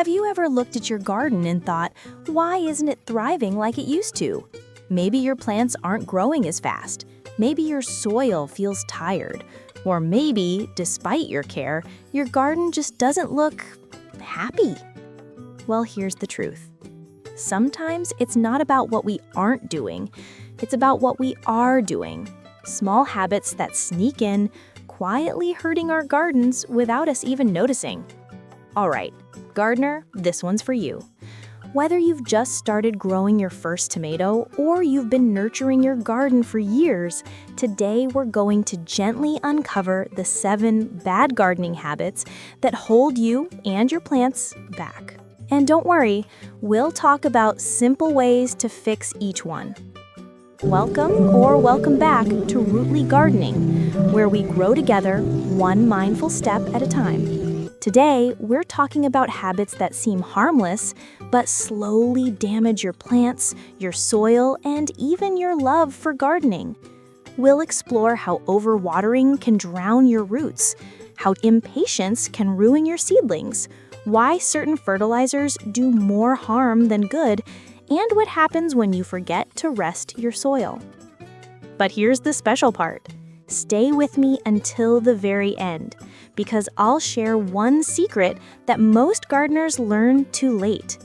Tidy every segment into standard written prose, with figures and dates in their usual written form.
Have you ever looked at your garden and thought, why isn't it thriving like it used to? Maybe your plants aren't growing as fast. Maybe your soil feels tired. Or maybe, despite your care, your garden just doesn't look happy. Well, here's the truth. Sometimes it's not about what we aren't doing. It's about what we are doing. Small habits that sneak in, quietly hurting our gardens without us even noticing. All right, gardener, this one's for you. Whether you've just started growing your first tomato or you've been nurturing your garden for years, today we're going to gently uncover the 7 bad gardening habits that hold you and your plants back. And don't worry, we'll talk about simple ways to fix each one. Welcome back to Rootly Gardening, where we grow together one mindful step at a time. Today, we're talking about habits that seem harmless, but slowly damage your plants, your soil, and even your love for gardening. We'll explore how overwatering can drown your roots, how impatience can ruin your seedlings, why certain fertilizers do more harm than good, and what happens when you forget to rest your soil. But here's the special part. Stay with me until the very end, because I'll share one secret that most gardeners learn too late.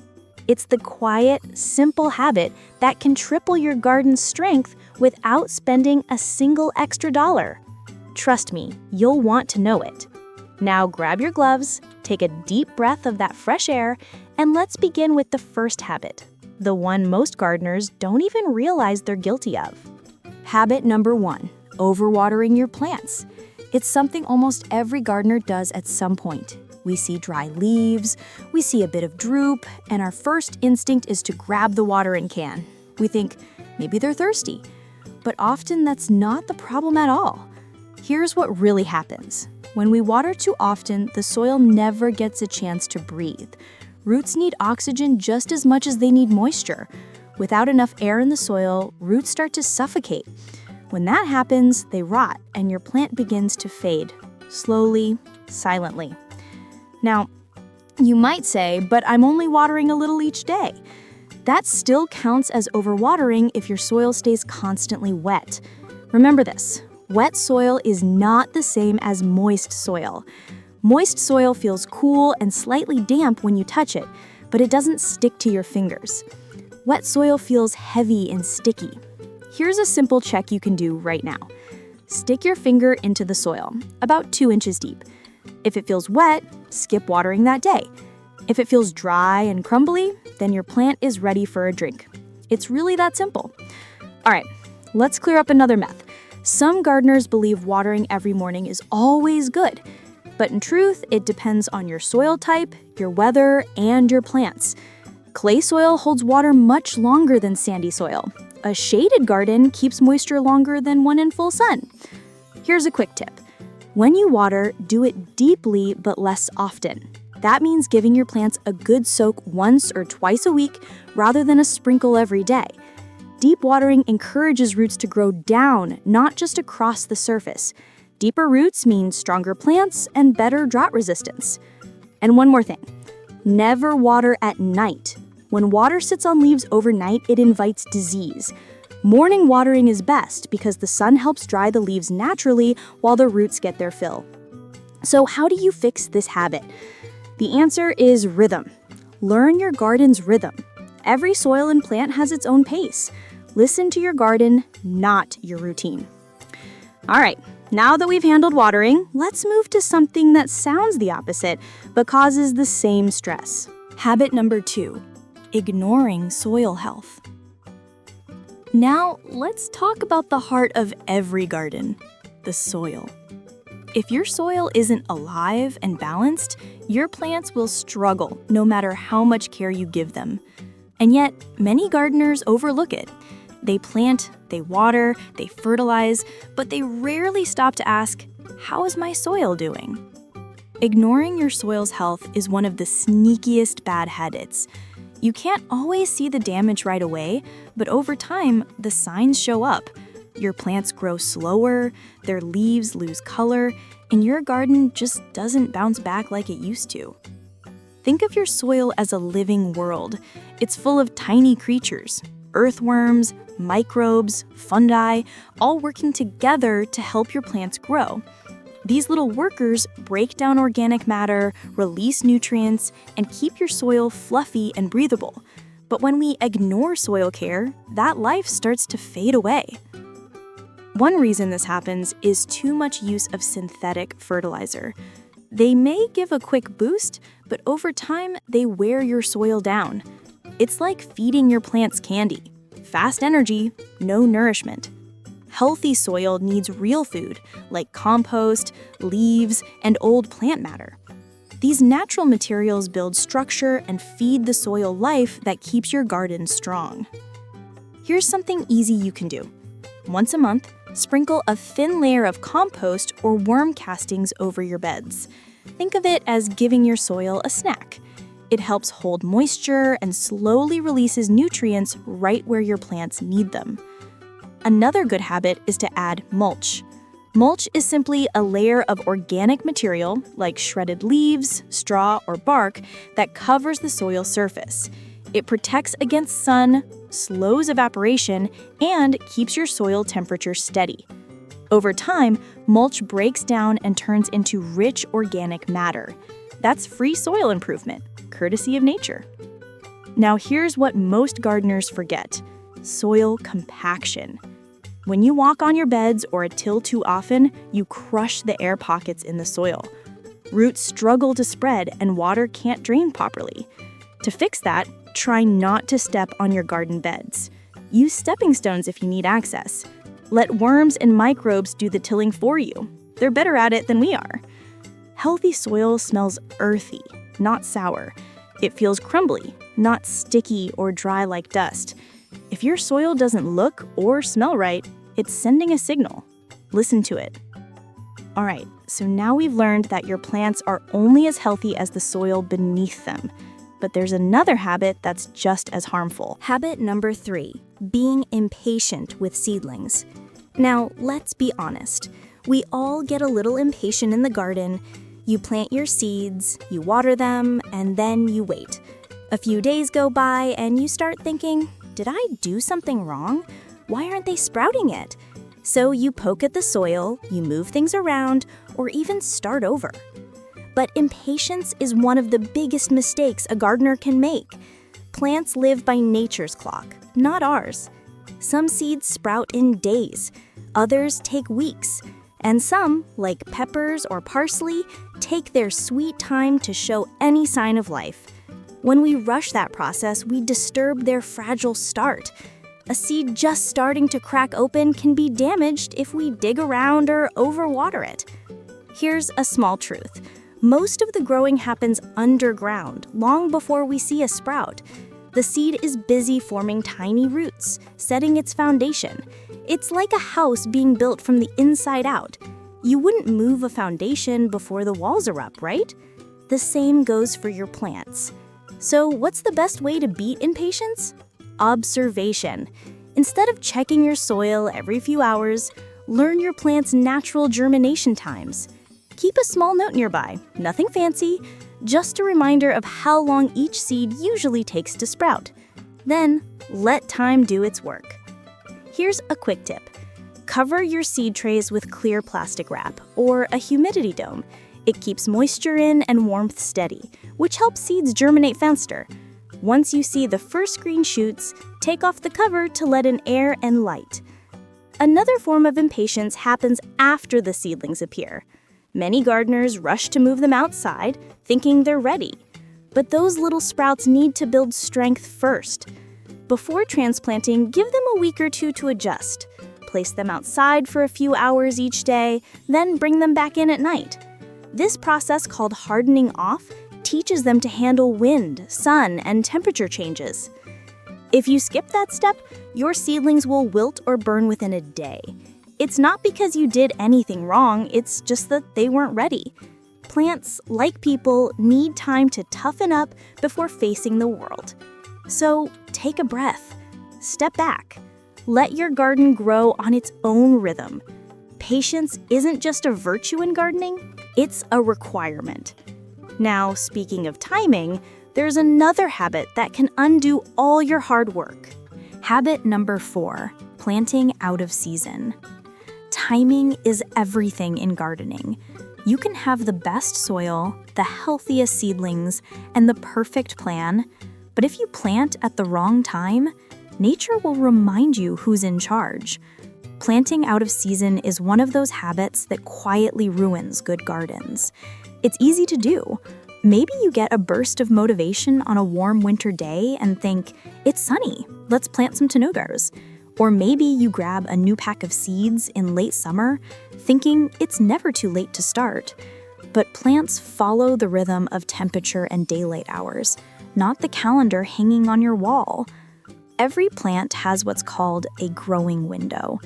It's the quiet, simple habit that can triple your garden's strength without spending a single extra dollar. Trust me, you'll want to know it. Now grab your gloves, take a deep breath of that fresh air, and let's begin with the first habit, the one most gardeners don't even realize they're guilty of. Habit number 1, overwatering your plants. It's something almost every gardener does at some point. We see dry leaves, we see a bit of droop, and our first instinct is to grab the watering can. We think, maybe they're thirsty. But often that's not the problem at all. Here's what really happens. When we water too often, the soil never gets a chance to breathe. Roots need oxygen just as much as they need moisture. Without enough air in the soil, roots start to suffocate. When that happens, they rot and your plant begins to fade, slowly, silently. Now, you might say, but I'm only watering a little each day. That still counts as overwatering if your soil stays constantly wet. Remember this. Wet soil is not the same as moist soil. Moist soil feels cool and slightly damp when you touch it, but it doesn't stick to your fingers. Wet soil feels heavy and sticky. Here's a simple check you can do right now. Stick your finger into the soil, about 2 inches deep. If it feels wet, skip watering that day. If it feels dry and crumbly, then your plant is ready for a drink. It's really that simple. All right, let's clear up another myth. Some gardeners believe watering every morning is always good. But in truth, it depends on your soil type, your weather, and your plants. Clay soil holds water much longer than sandy soil. A shaded garden keeps moisture longer than one in full sun. Here's a quick tip. When you water, do it deeply but less often. That means giving your plants a good soak once or twice a week rather than a sprinkle every day. Deep watering encourages roots to grow down, not just across the surface. Deeper roots mean stronger plants and better drought resistance. And one more thing, never water at night. When water sits on leaves overnight, it invites disease. Morning watering is best because the sun helps dry the leaves naturally while the roots get their fill. So how do you fix this habit? The answer is rhythm. Learn your garden's rhythm. Every soil and plant has its own pace. Listen to your garden, not your routine. All right, now that we've handled watering, let's move to something that sounds the opposite, but causes the same stress. Habit number 2, ignoring soil health. Now, let's talk about the heart of every garden, the soil. If your soil isn't alive and balanced, your plants will struggle no matter how much care you give them. And yet, many gardeners overlook it. They plant, they water, they fertilize, but they rarely stop to ask, how is my soil doing? Ignoring your soil's health is one of the sneakiest bad habits. You can't always see the damage right away, but over time, the signs show up. Your plants grow slower, their leaves lose color, and your garden just doesn't bounce back like it used to. Think of your soil as a living world. It's full of tiny creatures, earthworms, microbes, fungi, all working together to help your plants grow. These little workers break down organic matter, release nutrients, and keep your soil fluffy and breathable. But when we ignore soil care, that life starts to fade away. One reason this happens is too much use of synthetic fertilizer. They may give a quick boost, but over time, they wear your soil down. It's like feeding your plants candy. Fast energy, no nourishment. Healthy soil needs real food, like compost, leaves, and old plant matter. These natural materials build structure and feed the soil life that keeps your garden strong. Here's something easy you can do. Once a month, sprinkle a thin layer of compost or worm castings over your beds. Think of it as giving your soil a snack. It helps hold moisture and slowly releases nutrients right where your plants need them. Another good habit is to add mulch. Mulch is simply a layer of organic material, like shredded leaves, straw, or bark, that covers the soil surface. It protects against sun, slows evaporation, and keeps your soil temperature steady. Over time, mulch breaks down and turns into rich organic matter. That's free soil improvement, courtesy of nature. Now here's what most gardeners forget: soil compaction. When you walk on your beds or till too often, you crush the air pockets in the soil. Roots struggle to spread and water can't drain properly. To fix that, try not to step on your garden beds. Use stepping stones if you need access. Let worms and microbes do the tilling for you. They're better at it than we are. Healthy soil smells earthy, not sour. It feels crumbly, not sticky or dry like dust. If your soil doesn't look or smell right, it's sending a signal. Listen to it. All right, so now we've learned that your plants are only as healthy as the soil beneath them. But there's another habit that's just as harmful. Habit number 3, being impatient with seedlings. Now, let's be honest. We all get a little impatient in the garden. You plant your seeds, you water them, and then you wait. A few days go by and you start thinking, did I do something wrong? Why aren't they sprouting yet? So you poke at the soil, you move things around, or even start over. But impatience is one of the biggest mistakes a gardener can make. Plants live by nature's clock, not ours. Some seeds sprout in days, others take weeks, and some, like peppers or parsley, take their sweet time to show any sign of life. When we rush that process, we disturb their fragile start. A seed just starting to crack open can be damaged if we dig around or overwater it. Here's a small truth. Most of the growing happens underground, long before we see a sprout. The seed is busy forming tiny roots, setting its foundation. It's like a house being built from the inside out. You wouldn't move a foundation before the walls are up, right? The same goes for your plants. So what's the best way to beat impatience? Observation. Instead of checking your soil every few hours, learn your plant's natural germination times. Keep a small note nearby, nothing fancy, just a reminder of how long each seed usually takes to sprout. Then, let time do its work. Here's a quick tip. Cover your seed trays with clear plastic wrap or a humidity dome. It keeps moisture in and warmth steady, which helps seeds germinate faster. Once you see the first green shoots, take off the cover to let in air and light. Another form of impatience happens after the seedlings appear. Many gardeners rush to move them outside, thinking they're ready. But those little sprouts need to build strength first. Before transplanting, give them a week or two to adjust. Place them outside for a few hours each day, then bring them back in at night. This process, called hardening off, teaches them to handle wind, sun, and temperature changes. If you skip that step, your seedlings will wilt or burn within a day. It's not because you did anything wrong, it's just that they weren't ready. Plants, like people, need time to toughen up before facing the world. So take a breath. Step back. Let your garden grow on its own rhythm. Patience isn't just a virtue in gardening, it's a requirement. Now, speaking of timing, there's another habit that can undo all your hard work. Habit number 4, planting out of season. Timing is everything in gardening. You can have the best soil, the healthiest seedlings, and the perfect plan, but if you plant at the wrong time, nature will remind you who's in charge. Planting out of season is one of those habits that quietly ruins good gardens. It's easy to do. Maybe you get a burst of motivation on a warm winter day and think, it's sunny, let's plant some tenobers. Or maybe you grab a new pack of seeds in late summer, thinking it's never too late to start. But plants follow the rhythm of temperature and daylight hours, not the calendar hanging on your wall. Every plant has what's called a growing window.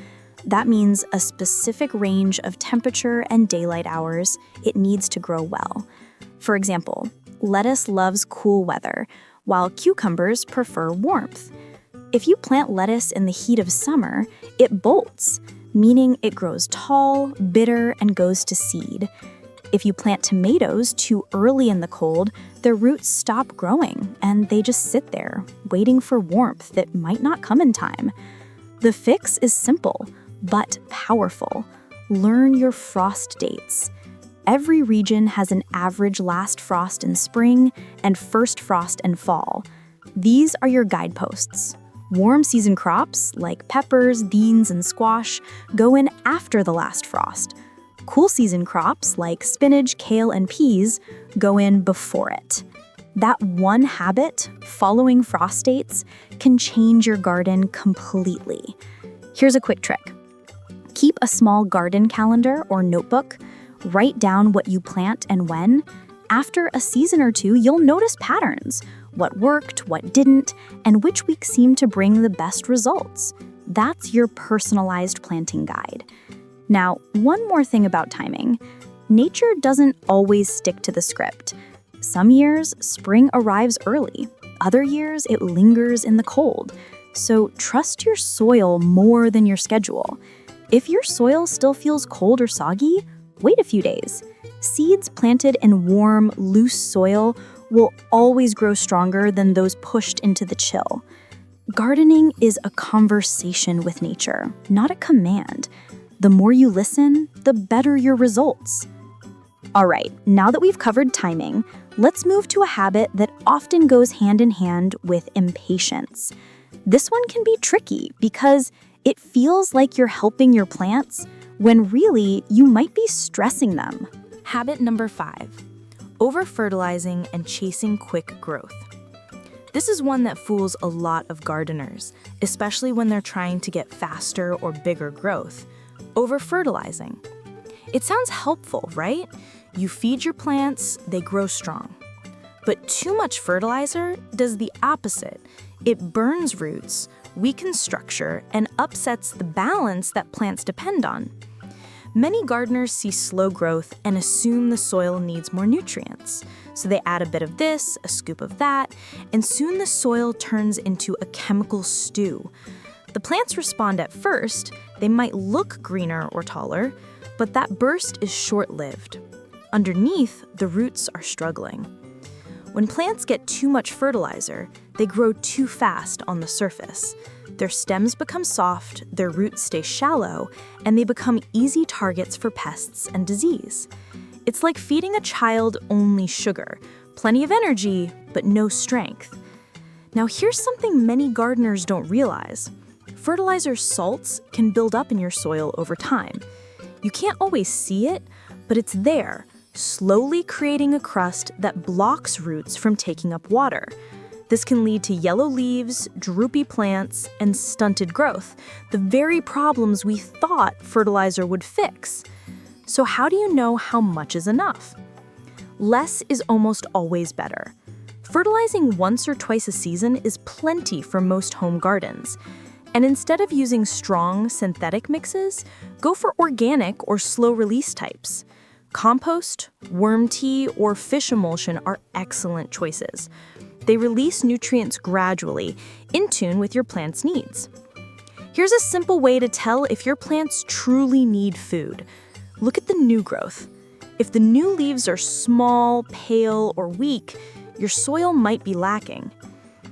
That means a specific range of temperature and daylight hours it needs to grow well. For example, lettuce loves cool weather, while cucumbers prefer warmth. If you plant lettuce in the heat of summer, it bolts, meaning it grows tall, bitter, and goes to seed. If you plant tomatoes too early in the cold, their roots stop growing and they just sit there, waiting for warmth that might not come in time. The fix is simple, but powerful. Learn your frost dates. Every region has an average last frost in spring and first frost in fall. These are your guideposts. Warm season crops, like peppers, beans, and squash, go in after the last frost. Cool season crops, like spinach, kale, and peas, go in before it. That one habit, following frost dates, can change your garden completely. Here's a quick trick. Keep a small garden calendar or notebook. Write down what you plant and when. After a season or two, you'll notice patterns. What worked, what didn't, and which weeks seem to bring the best results. That's your personalized planting guide. Now, one more thing about timing. Nature doesn't always stick to the script. Some years, spring arrives early. Other years, it lingers in the cold. So trust your soil more than your schedule. If your soil still feels cold or soggy, wait a few days. Seeds planted in warm, loose soil will always grow stronger than those pushed into the chill. Gardening is a conversation with nature, not a command. The more you listen, the better your results. All right, now that we've covered timing, let's move to a habit that often goes hand in hand with impatience. This one can be tricky because it feels like you're helping your plants when really you might be stressing them. Habit number 5, over-fertilizing and chasing quick growth. This is one that fools a lot of gardeners, especially when they're trying to get faster or bigger growth. Over-fertilizing. It sounds helpful, right? You feed your plants, they grow strong. But too much fertilizer does the opposite. It burns roots, weakens structure, and upsets the balance that plants depend on. Many gardeners see slow growth and assume the soil needs more nutrients. So they add a bit of this, a scoop of that, and soon the soil turns into a chemical stew. The plants respond at first, they might look greener or taller, but that burst is short-lived. Underneath, the roots are struggling. When plants get too much fertilizer, they grow too fast on the surface. Their stems become soft, their roots stay shallow, and they become easy targets for pests and disease. It's like feeding a child only sugar, plenty of energy, but no strength. Now here's something many gardeners don't realize. Fertilizer salts can build up in your soil over time. You can't always see it, but it's there, slowly creating a crust that blocks roots from taking up water. This can lead to yellow leaves, droopy plants, and stunted growth, the very problems we thought fertilizer would fix. So how do you know how much is enough? Less is almost always better. Fertilizing once or twice a season is plenty for most home gardens. And instead of using strong synthetic mixes, go for organic or slow-release types. Compost, worm tea, or fish emulsion are excellent choices. They release nutrients gradually, in tune with your plant's needs. Here's a simple way to tell if your plants truly need food. Look at the new growth. If the new leaves are small, pale, or weak, your soil might be lacking.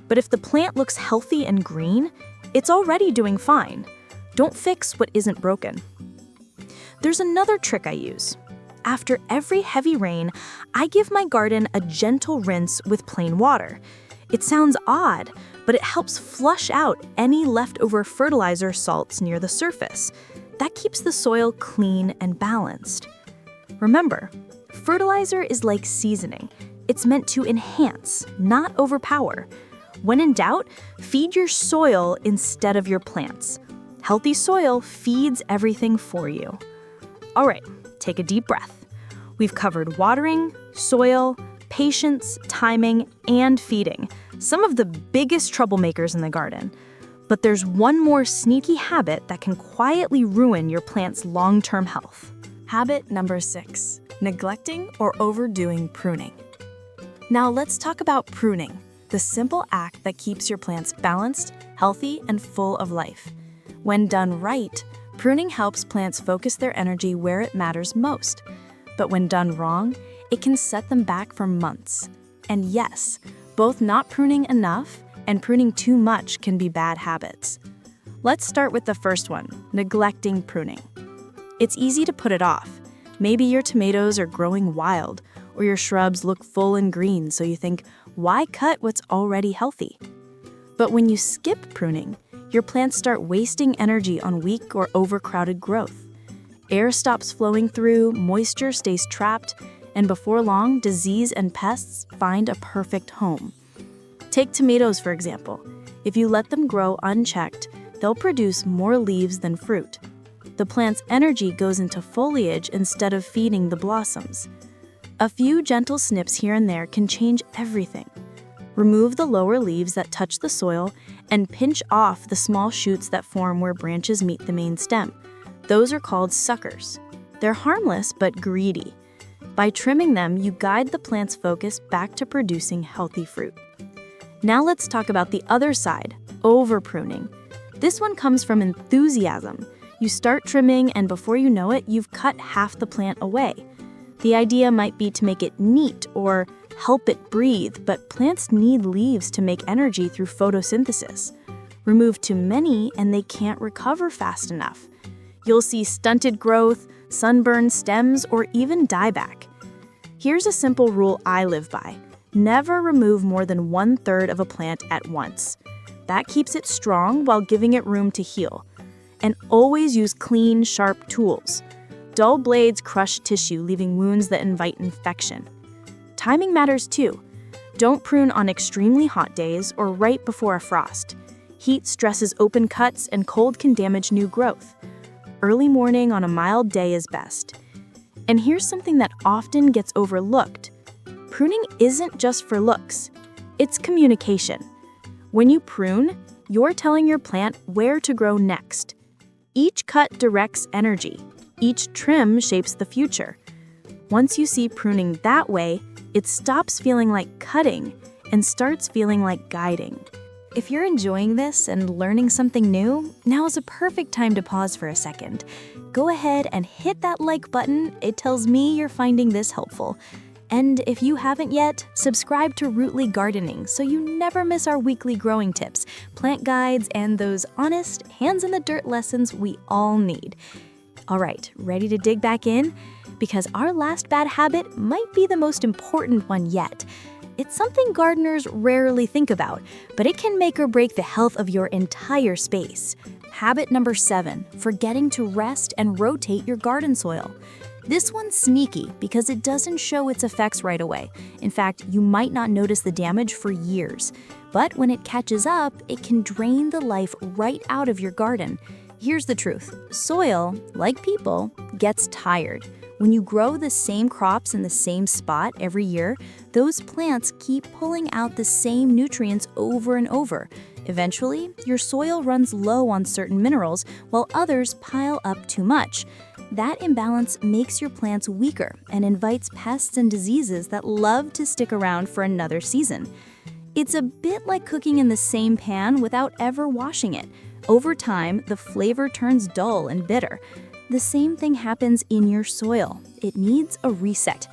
But if the plant looks healthy and green, it's already doing fine. Don't fix what isn't broken. There's another trick I use. After every heavy rain, I give my garden a gentle rinse with plain water. It sounds odd, but it helps flush out any leftover fertilizer salts near the surface. That keeps the soil clean and balanced. Remember, fertilizer is like seasoning. It's meant to enhance, not overpower. When in doubt, feed your soil instead of your plants. Healthy soil feeds everything for you. All right, take a deep breath. We've covered watering, soil, patience, timing, and feeding, some of the biggest troublemakers in the garden. But there's one more sneaky habit that can quietly ruin your plant's long-term health. Habit number 6, neglecting or overdoing pruning. Now let's talk about pruning, the simple act that keeps your plants balanced, healthy, and full of life. When done right, pruning helps plants focus their energy where it matters most. But when done wrong, it can set them back for months. And yes, both not pruning enough and pruning too much can be bad habits. Let's start with the first one, neglecting pruning. It's easy to put it off. Maybe your tomatoes are growing wild, or your shrubs look full and green, so you think, why cut what's already healthy? But when you skip pruning, your plants start wasting energy on weak or overcrowded growth. Air stops flowing through, moisture stays trapped, and before long, disease and pests find a perfect home. Take tomatoes, for example. If you let them grow unchecked, they'll produce more leaves than fruit. The plant's energy goes into foliage instead of feeding the blossoms. A few gentle snips here and there can change everything. Remove the lower leaves that touch the soil and pinch off the small shoots that form where branches meet the main stem. Those are called suckers. They're harmless but greedy. By trimming them, you guide the plant's focus back to producing healthy fruit. Now let's talk about the other side, over-pruning. This one comes from enthusiasm. You start trimming, and before you know it, you've cut half the plant away. The idea might be to make it neat or help it breathe, but plants need leaves to make energy through photosynthesis. Remove too many, and they can't recover fast enough. You'll see stunted growth, sunburned stems, or even dieback. Here's a simple rule I live by. Never remove more than 1/3 of a plant at once. That keeps it strong while giving it room to heal. And always use clean, sharp tools. Dull blades crush tissue, leaving wounds that invite infection. Timing matters too. Don't prune on extremely hot days or right before a frost. Heat stresses open cuts and cold can damage new growth. Early morning on a mild day is best. And here's something that often gets overlooked. Pruning isn't just for looks. It's communication. When you prune, you're telling your plant where to grow next. Each cut directs energy. Each trim shapes the future. Once you see pruning that way, it stops feeling like cutting and starts feeling like guiding. If you're enjoying this and learning something new, now is a perfect time to pause for a second. Go ahead and hit that like button. It tells me you're finding this helpful. And if you haven't yet, subscribe to Rootly Gardening so you never miss our weekly growing tips, plant guides, and those honest, hands-in-the-dirt lessons we all need. All right, ready to dig back in? Because our last bad habit might be the most important one yet. It's something gardeners rarely think about, but it can make or break the health of your entire space. Habit number 7, forgetting to rest and rotate your garden soil. This one's sneaky because it doesn't show its effects right away. In fact, you might not notice the damage for years. But when it catches up, it can drain the life right out of your garden. Here's the truth. Soil, like people, gets tired. When you grow the same crops in the same spot every year, those plants keep pulling out the same nutrients over and over. Eventually, your soil runs low on certain minerals while others pile up too much. That imbalance makes your plants weaker and invites pests and diseases that love to stick around for another season. It's a bit like cooking in the same pan without ever washing it. Over time, the flavor turns dull and bitter. The same thing happens in your soil. It needs a reset.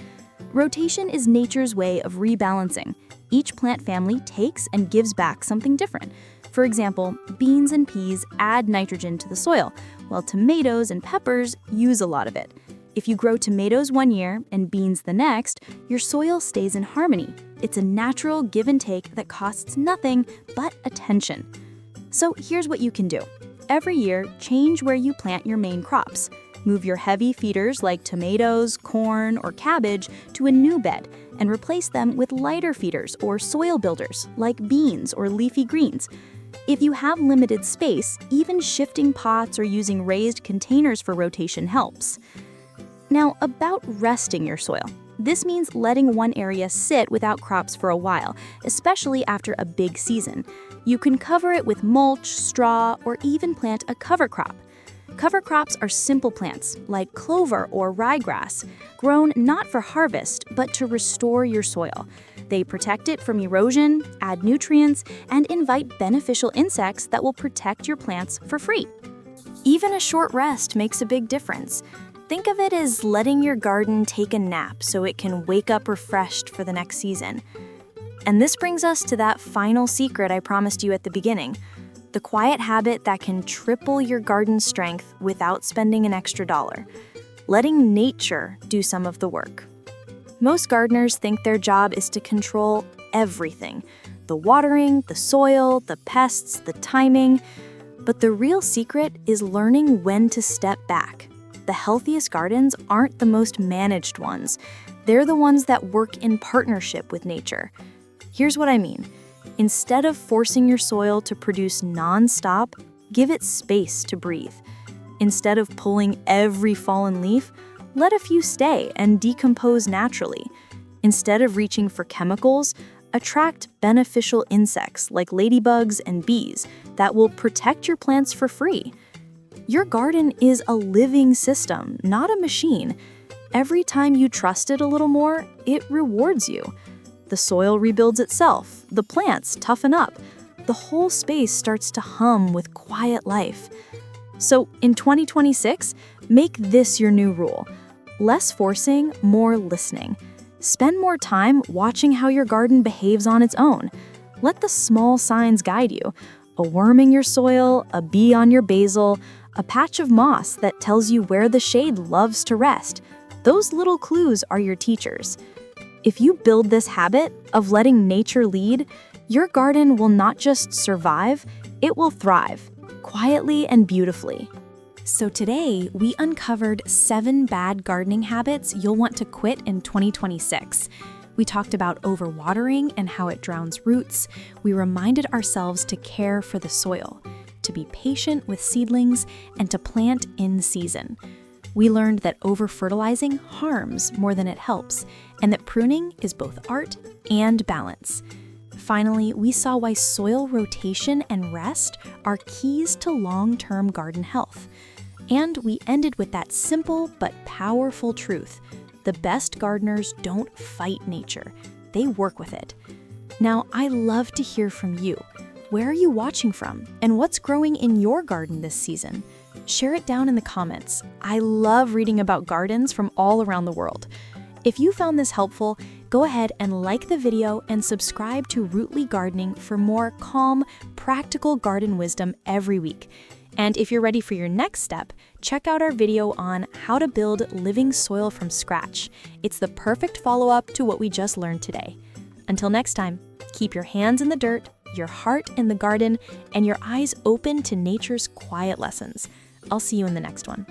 Rotation is nature's way of rebalancing. Each plant family takes and gives back something different. For example, beans and peas add nitrogen to the soil, while tomatoes and peppers use a lot of it. If you grow tomatoes one year and beans the next, your soil stays in harmony. It's a natural give and take that costs nothing but attention. So here's what you can do. Every year, change where you plant your main crops. Move your heavy feeders like tomatoes, corn, or cabbage to a new bed and replace them with lighter feeders or soil builders like beans or leafy greens. If you have limited space, even shifting pots or using raised containers for rotation helps. Now, about resting your soil. This means letting one area sit without crops for a while, especially after a big season. You can cover it with mulch, straw, or even plant a cover crop. Cover crops are simple plants, like clover or ryegrass, grown not for harvest, but to restore your soil. They protect it from erosion, add nutrients, and invite beneficial insects that will protect your plants for free. Even a short rest makes a big difference. Think of it as letting your garden take a nap so it can wake up refreshed for the next season. And this brings us to that final secret I promised you at the beginning. The quiet habit that can triple your garden's strength without spending an extra dollar. Letting nature do some of the work. Most gardeners think their job is to control everything. The watering, the soil, the pests, the timing. But the real secret is learning when to step back. The healthiest gardens aren't the most managed ones. They're the ones that work in partnership with nature. Here's what I mean. Instead of forcing your soil to produce non-stop, give it space to breathe. Instead of pulling every fallen leaf, let a few stay and decompose naturally. Instead of reaching for chemicals, attract beneficial insects like ladybugs and bees that will protect your plants for free. Your garden is a living system, not a machine. Every time you trust it a little more, it rewards you. The soil rebuilds itself, the plants toughen up, the whole space starts to hum with quiet life. So in 2026, make this your new rule. Less forcing, more listening. Spend more time watching how your garden behaves on its own. Let the small signs guide you. A worm in your soil, a bee on your basil, a patch of moss that tells you where the shade loves to rest. Those little clues are your teachers. If you build this habit of letting nature lead, your garden will not just survive, it will thrive, quietly and beautifully. So today, we uncovered 7 bad gardening habits you'll want to quit in 2026. We talked about overwatering and how it drowns roots. We reminded ourselves to care for the soil, to be patient with seedlings, and to plant in season. We learned that over-fertilizing harms more than it helps, and that pruning is both art and balance. Finally, we saw why soil rotation and rest are keys to long-term garden health. And we ended with that simple but powerful truth. The best gardeners don't fight nature, they work with it. Now, I love to hear from you. Where are you watching from, and what's growing in your garden this season? Share it down in the comments. I love reading about gardens from all around the world. If you found this helpful, go ahead and like the video and subscribe to Rootly Gardening for more calm, practical garden wisdom every week. And if you're ready for your next step, check out our video on how to build living soil from scratch. It's the perfect follow-up to what we just learned today. Until next time, keep your hands in the dirt, your heart in the garden, and your eyes open to nature's quiet lessons. I'll see you in the next one.